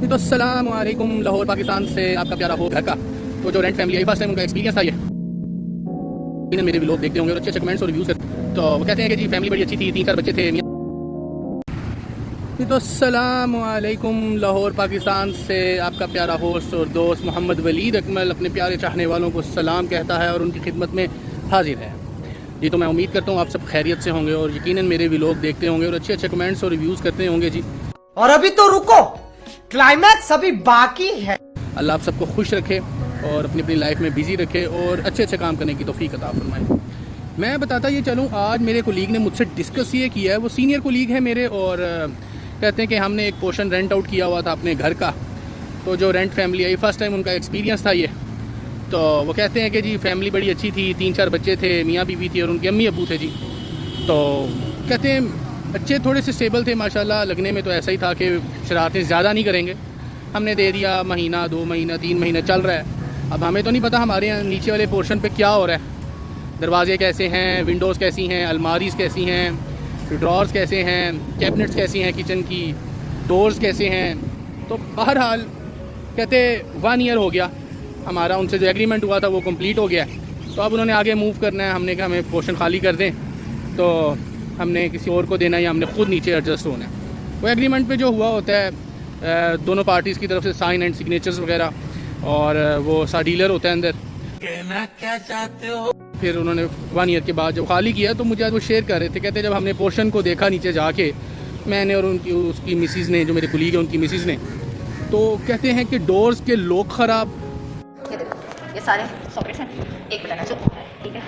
तो अस्सलाम वालेकुम, लाहौर पाकिस्तान से आपका प्यारा हो घर का। तो जो rent family I first time उनका एक्सपीरियंस था ये, इन्हें मेरे व्लॉग देखते होंगे और अच्छे अच्छे कमेंट्स और रिव्यूज़ करते। तो वो कहते हैं कि जी फैमिली बड़ी अच्छी थी, 3-4 बच्चे थे। तो अस्सलाम वालेकुम, लाहौर पाकिस्तान से आपका प्यारा होस्ट और दोस्त मोहम्मद वलीद अकमल अपने प्यारे चाहने वालों को सलाम कहता है और उनकी खिदमत में हाजिर है जी। तो मैं उम्मीद करता हूँ आप सब खैरियत से होंगे और यकीनन मेरे व्लॉग देखते होंगे और अच्छे अच्छे कमेंट्स और रिव्यूज़ करते होंगे जी। और अभी तो रुको, क्लाइमैक्स अभी बाकी है। अल्लाह आप सबको खुश रखे और अपनी अपनी लाइफ में बिजी रखे और अच्छे अच्छे काम करने की तौफीक अता फरमाए। मैं बताता ये चलूँ, आज मेरे कोलीग ने मुझसे डिस्कस ये किया है, वो सीनियर कोलीग है मेरे, और कहते हैं कि हमने एक पोर्शन रेंट आउट किया हुआ था अपने घर का। तो जो rent family I first time उनका एक्सपीरियंस था ये। तो वो कहते हैं कि जी फैमिली बड़ी अच्छी थी, 3-4 बच्चे थे, मियाँ बीवी थी और उनके अम्मी अबू थे जी। तो कहते हैं बच्चे थोड़े से स्टेबल थे माशाल्लाह, लगने में तो ऐसा ही था कि शरारतें ज़्यादा नहीं करेंगे। हमने दे दिया, महीना 2 महीना 3 महीना चल रहा है। अब हमें तो नहीं पता हमारे यहाँ नीचे वाले पोर्शन पे क्या हो रहा है, दरवाजे कैसे हैं, विंडोज़ कैसी हैं, अलमारीज़ कैसी हैं, ड्रॉर्स कैसे हैं, कैबिनेट्स कैसी हैं, किचन की डोर्स कैसे हैं। तो बहरहाल कहते 1 ईयर हो गया हमारा, उनसे जो एग्रीमेंट हुआ था वो कंप्लीट हो गया। तो अब उन्होंने आगे मूव करना है, हमने कहा हमें पोर्शन खाली कर दें, तो हमने किसी और को देना है या हमने ख़ुद नीचे एडजस्ट होना है। वो एग्रीमेंट पे जो हुआ होता है दोनों पार्टीज़ की तरफ से साइन एंड सिग्नेचर्स वगैरह, और वो सा डीलर होता है अंदर। कहना क्या चाहते हो? फिर उन्होंने 1 ईयर के बाद जब खाली किया तो मुझे आज वो शेयर कर रहे थे, कहते जब हमने पोर्शन को देखा नीचे जाके, मैंने और उनकी उसकी मिसिज़ ने, जो मेरे कुलीग है उनकी मिसिज़ ने, तो कहते हैं कि डोर्स के लॉक ख़राब। ये देखो, ये सारे सॉकेट्स हैं, एक बताना जो ऑन है, ठीक है।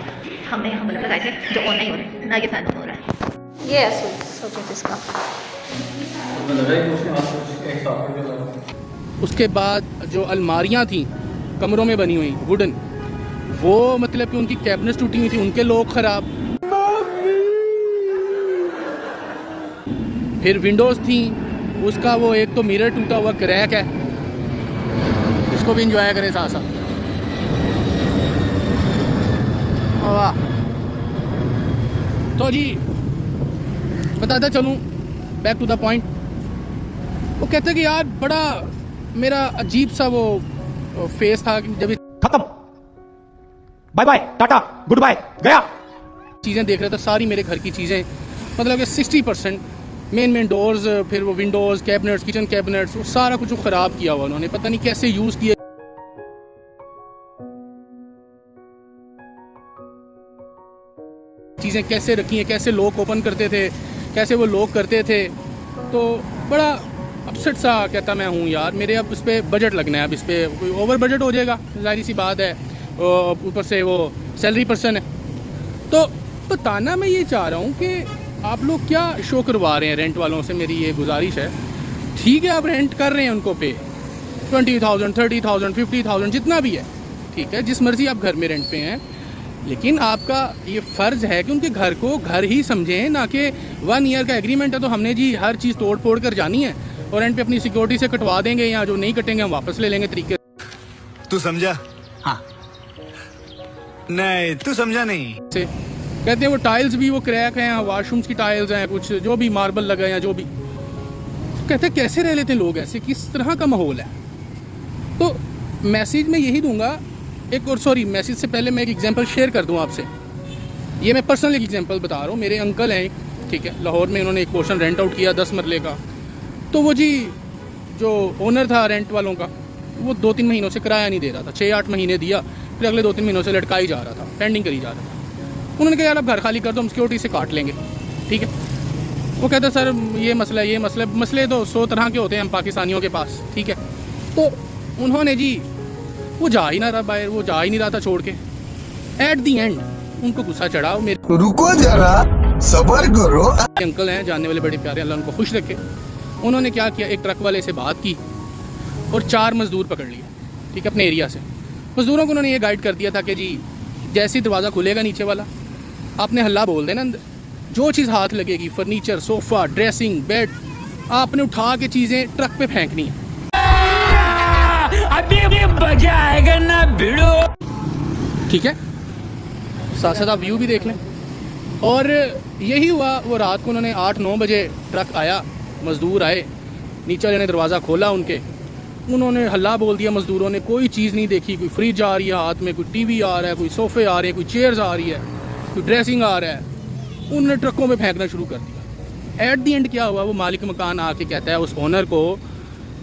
हमने यहाँ बल्ब लगाए थे जो ऑन नहीं हो रहे, ना ये फैन ऑन हो रहा है। ये है सॉकेट इसका। उसके बाद जो अलमारियाँ थी कमरों में बनी हुई वुडन, वो मतलब कि उनकी कैबिनेट्स टूटी हुई थी, उनके लॉक ख़राब। फिर विंडोज़ थी, उसका वो एक तो मिरर टूटा हुआ क्रैक है, इसको भी इंजॉय करें साथ साथ। वाह। तो जी बताता चलूँ, बैक टू द पॉइंट। वो कहते कि यार बड़ा मेरा अजीब सा वो फेस था जब खत्म, bye bye, tata, goodbye, गया। चीज़ें देख रहा था, सारी मेरे घर की चीज़ें, मतलब कि 60% मेन डोर्स, फिर वो विंडोज़, कैबिनेट्स, किचन कैबिनेट्स, वो सारा कुछ ख़राब किया हुआ उन्होंने, पता नहीं कैसे यूज़ किए, चीज़ें कैसे रखी हैं, कैसे लॉक ओपन करते थे, कैसे वो लॉक करते थे। तो बड़ा अपसेट सा कहता मैं हूँ यार, मेरे अब इस पर बजट लगना है, अब इस पर कोई ओवर बजट हो जाएगा, जाहिर सी बात है। ऊपर से वो सैलरी पर्सन है। तो बताना मैं ये चाह रहा हूँ कि आप लोग क्या शो करवा रहे हैं रेंट वालों से, मेरी ये गुजारिश है। ठीक है आप रेंट कर रहे हैं उनको पे 20,000, 30,000, 50,000 जितना भी है, ठीक है, जिस मर्ज़ी आप घर में रेंट पे हैं, लेकिन आपका ये फ़र्ज़ है कि उनके घर को घर ही समझें, ना कि 1 ईयर का एग्रीमेंट है तो हमने जी हर चीज़ तोड़ फोड़ कर जानी है और रेंट पे अपनी सिक्योरिटी से कटवा देंगे, या जो नहीं कटेंगे हम वापस ले लेंगे तरीके। तू समझा? हाँ। नहीं तू समझा नहीं। से कहते हैं वो टाइल्स भी वो क्रैक हैं, वाशरूम्स की टाइल्स हैं, कुछ जो भी मार्बल लगा है या जो भी। कहते हैं कैसे रह लेते हैं लोग ऐसे, किस तरह का माहौल है। तो मैसेज में यही दूंगा एक, और सॉरी मैसेज से पहले मैं एक एग्जांपल शेयर कर दूं आपसे। ये मैं पर्सनल एक एग्जांपल बता रहा हूँ। मेरे अंकल हैं, ठीक है, लाहौर में उन्होंने एक पोर्शन रेंट आउट किया 10 मरले का। तो वो जी जो ओनर था रेंट वालों का, वो 2-3 महीनों से किराया नहीं दे रहा था, 6-8 महीने दिया, फिर अगले 2-3 महीनों से लटका ही जा रहा था, पेंडिंग करी जा रहा था। उन्होंने कहा यार अब घर खाली कर दो, हम सिक्योरिटी से काट लेंगे, ठीक है। वो कहते सर ये मसला है, ये मसले तो 100 तरह के होते हैं हम पाकिस्तानियों के पास, ठीक है। तो उन्होंने जी वो जा ही ना रहा बाहर, वो जा ही नहीं रहा था छोड़ के। एट दी एंड उनको गुस्सा चढ़ा, मेरे रुको जरा, सब्र करो। अंकल हैं जानने वाले, बड़े प्यारे, अल्लाह उनको खुश रखे। उन्होंने क्या किया, एक ट्रक वाले से बात की और 4 मज़दूर पकड़ लिए, ठीक है, अपने एरिया से। मज़दूरों को उन्होंने ये गाइड कर दिया था कि जी जैसे ही दरवाज़ा खुलेगा नीचे वाला, आपने हल्ला बोल देना, अंदर जो चीज़ हाथ लगेगी, फर्नीचर, सोफ़ा, ड्रेसिंग, बेड, आपने उठा के चीज़ें ट्रक पे फेंकनी है। अभी मजा आएगा ना भिड़ो, ठीक है। साथ साथ आप व्यू भी देख लें। और यही हुआ, वो रात को उन्होंने 8-9 बजे ट्रक आया, मज़दूर आए, नीचे वाले ने दरवाज़ा खोला उनके, उन्होंने हल्ला बोल दिया मज़दूरों ने, कोई चीज़ नहीं देखी, कोई फ्रिज आ रही है हाथ में, कोई टीवी आ रहा है, कोई सोफ़े आ रहे हैं, कोई चेयर्स आ रही है, कोई ड्रेसिंग आ रहा है, उन्होंने ट्रकों में फेंकना शुरू कर दिया। एट दी एंड क्या हुआ, वो मालिक मकान आके कहता है उस ओनर को,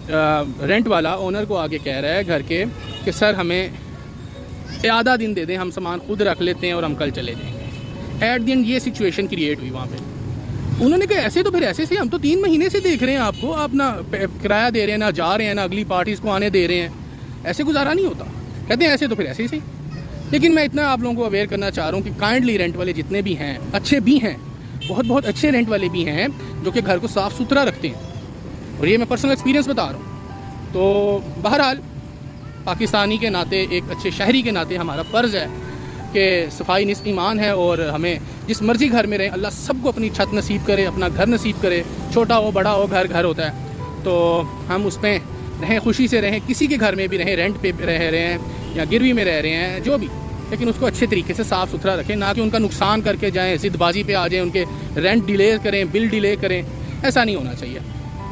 रेंट वाला ओनर को आके कह रहा है घर के कि सर हमें आधा दिन दे दें, हम सामान खुद रख लेते हैं और हम कल चले जाएंगे। एट दी एंड ये सिचुएशन क्रिएट हुई वहाँ पे। उन्होंने कहा ऐसे तो फिर ऐसे से हम तो 3 महीने से देख रहे हैं आपको, आप ना किराया दे रहे हैं, ना जा रहे हैं, ना अगली पार्टीज़ को आने दे रहे हैं, ऐसे गुजारा नहीं होता। कहते हैं ऐसे तो फिर ऐसे ही सही। लेकिन मैं इतना आप लोगों को अवेयर करना चाह रहा हूँ कि काइंडली रेंट वाले जितने भी हैं, अच्छे भी हैं, बहुत बहुत अच्छे रेंट वाले भी हैं जो कि घर को साफ़ सुथरा रखते हैं, और ये मैं पर्सनल एक्सपीरियंस बता रहा हूँ। तो बहरहाल पाकिस्तानी के नाते, एक अच्छे शहरी के नाते हमारा फ़र्ज़ है कि सफाई निस्फ़ ईमान है, और हमें जिस मर्ज़ी घर में रहें, अल्लाह सबको अपनी छत नसीब करे, अपना घर नसीब करे, छोटा हो बड़ा हो, घर घर होता है। तो हम उस पर रहें, खुशी से रहें, किसी के घर में भी रहें, रेंट पे रह रहे हैं या गिरवी में रह रहे हैं, जो भी, लेकिन उसको अच्छे तरीके से साफ़ सुथरा रखें, ना कि उनका नुकसान करके जाएँ, ज़िद्दबाजी पे आ जाएँ, उनके रेंट डिले करें, बिल डिले करें। ऐसा नहीं होना चाहिए।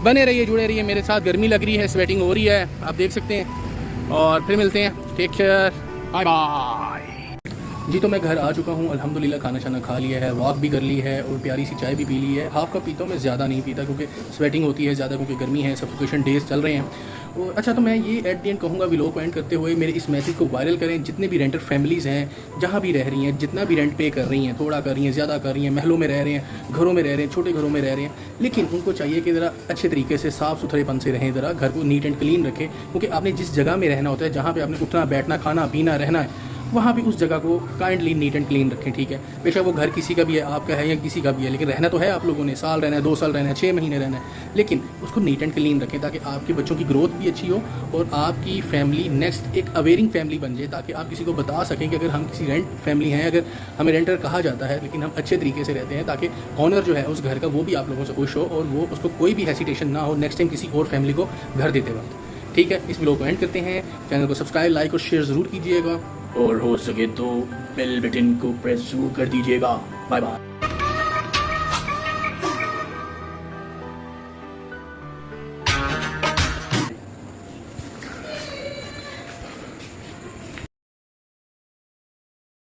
बने रहिए, जुड़े रहिए मेरे साथ। गर्मी लग रही है, स्वेटिंग हो रही है, आप देख सकते हैं। और फिर मिलते हैं, टेक केयर, बाय बाय। जी तो मैं घर आ चुका हूँ, अल्हम्दुलिल्लाह खाना शाना खा लिया है, वॉक भी कर ली है और प्यारी सी चाय भी पी ली है। हाफ़ कप पीता हूँ मैं, ज़्यादा नहीं पीता क्योंकि स्वेटिंग होती है ज़्यादा, क्योंकि गर्मी है, सफोकेशन डेज चल रहे हैं। और अच्छा, तो मैं ये एट द एंड कहूँगा, व्लॉग को एंड करते हुए, मेरे इस मैसेज को वायरल करें। जितने भी रेंटर फैमिलीज़ हैं, जहाँ भी रह रही हैं, जितना भी रेंट पे कर रही हैं, थोड़ा कर रही हैं, ज़्यादा कर रही हैं, महलों में रह रहे हैं, घरों में रह रहे हैं, छोटे घरों में रह रहे हैं, लेकिन उनको चाहिए कि ज़रा अच्छे तरीके से साफ़ सुथरेपन से रहें, ज़रा घर को नीट एंड क्लीन रखें। क्योंकि आपने जिस जगह में रहना होता है, जहाँ पे आपने उठना बैठना खाना पीना रहना है, वहाँ भी उस जगह को काइंडली नीट एंड क्लीन रखें, ठीक है। बेशक वो घर किसी का भी है, आपका है या किसी का भी है, लेकिन रहना तो है आप लोगों ने, साल रहना है, 2 साल रहना है, 6 महीने रहना है, लेकिन उसको नीट एंड क्लीन रखें ताकि आपके बच्चों की ग्रोथ भी अच्छी हो और आपकी फैमिली नेक्स्ट एक अवेयरिंग फैमिली बन जाए, ताकि आप किसी को बता सकें कि अगर हम किसी रेंट फैमिली हैं, अगर हमें रेंटर कहा जाता है लेकिन हम अच्छे तरीके से रहते हैं, ताकि ऑनर जो है उस घर का वो भी आप लोगों से खुश हो और वो उसको कोई भी हेसिटेशन ना हो नेक्स्ट टाइम किसी और फैमिली को घर देते वक्त। ठीक है, इस वीडियो को एंड करते हैं। चैनल को सब्सक्राइब, लाइक और शेयर ज़रूर कीजिएगा, और हो सके तो बेल बटन को प्रेस जरूर कर दीजिएगा। Bye bye.